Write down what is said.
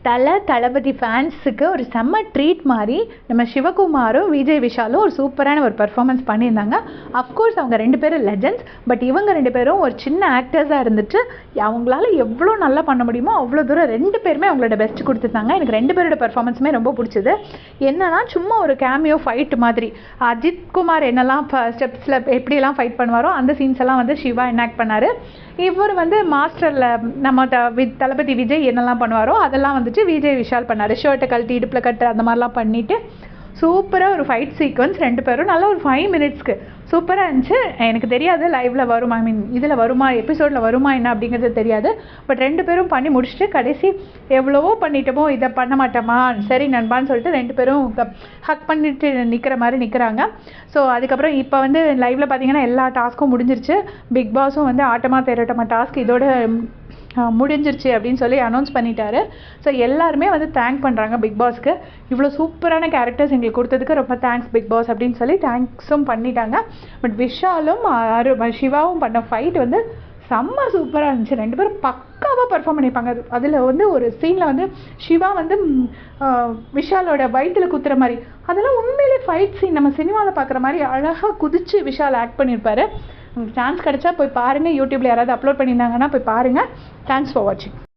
தளபதி ஃபேன்ஸுக்கு ஒரு செம்ம ட்ரீட் மாதிரி நம்ம சிவகுமாரும் விஜய் விஷாலும் ஒரு சூப்பரான ஒரு பெர்ஃபார்மன்ஸ் பண்ணியிருந்தாங்க. அஃப்கோர்ஸ் அவங்க 2 பேரும் லெஜெண்ட்ஸ். பட் இவங்க 2 பேரும் ஒரு சின்ன ஆக்டர்ஸாக இருந்துட்டு அவங்களால எவ்வளோ நல்லா பண்ண முடியுமோ அவ்வளோ தூரம் 2 பேருமே அவங்களோட பெஸ்ட் கொடுத்துருந்தாங்க. எனக்கு 2 பேரோட பெர்ஃபார்மன்ஸுமே ரொம்ப பிடிச்சது. என்னன்னா சும்மா ஒரு கேமியோ ஃபைட் மாதிரி அஜித் குமார் என்னெல்லாம் ஸ்டெப்ஸில் எப்படியெல்லாம் ஃபைட் பண்ணுவாரோ அந்த சீன்ஸ் எல்லாம் வந்து சிவா எனாக்ட் பண்ணார். இவர் வந்து மாஸ்டரில் நம்ம தளபதி விஜய் என்னெல்லாம் பண்ணுவாரோ அதெல்லாம் வந்துட்டு விஜய் விஷால் பண்ணார். ஷர்ட்டை கழட்டி இடுப்பில் கட்டு அந்த மாதிரிலாம் பண்ணிவிட்டு சூப்பராக ஒரு ஃபைட் சீக்வன்ஸ் 2 பேரும் நல்லா ஒரு 5 மினிட்ஸ்க்கு சூப்பராக இருந்துச்சு. எனக்கு தெரியாது லைவில் வருமா, இதில் வருமா, எபிசோடில் வருமா என்ன அப்படிங்கிறது தெரியாது. பட் 2 பேரும் பண்ணி முடிச்சுட்டு கடைசி எவ்வளவோ பண்ணிட்டோமோ இதை பண்ண மாட்டோமா சரி நண்பான்னு சொல்லிட்டு 2 பேரும் ஹக் பண்ணிட்டு நிற்கிற மாதிரி நிற்கிறாங்க. ஸோ அதுக்கப்புறம் இப்போ வந்து லைவில் பார்த்தீங்கன்னா எல்லா டாஸ்க்கும் முடிஞ்சிருச்சு. பிக் பாஸும் வந்து ஆட்டமா தேரட்டமா டாஸ்க் இதோட முடிஞ்சிருச்சு அப்படின்னு சொல்லி அனௌன்ஸ் பண்ணிட்டாரு. ஸோ எல்லாருமே வந்து தேங்க் பண்ணுறாங்க பிக் பாஸ்க்கு. இவ்வளோ சூப்பரான கேரக்டர்ஸ் எங்களுக்கு கொடுத்ததுக்கு ரொம்ப தேங்க்ஸ் பிக் பாஸ் அப்படின்னு சொல்லி தேங்க்ஸும் பண்ணிட்டாங்க. பட் விஷாலும் சிவாவும் பண்ண ஃபைட் வந்து செம்ம சூப்பராக இருந்துச்சு. 2 பேரும் பக்காவாக பர்ஃபார்ம் பண்ணியிருப்பாங்க. அதில் வந்து ஒரு சீனில் வந்து சிவா வந்து விஷாலோட வயிற்றில் குத்துற மாதிரி அதெல்லாம் உண்மையிலே ஃபைட் சீன் நம்ம சினிமாவில் பார்க்குற மாதிரி அழகாக குதிச்சு விஷால் ஆக்ட் பண்ணியிருப்பாரு. உங்களுக்கு சான்ஸ் கிடச்சா போய் பாருங்கள். யூடியூப்பில் யாராவது அப்லோட் பண்ணியிருந்தாங்கன்னா போய் பாருங்கள். தேங்க்ஸ் ஃபார் வாட்சிங்.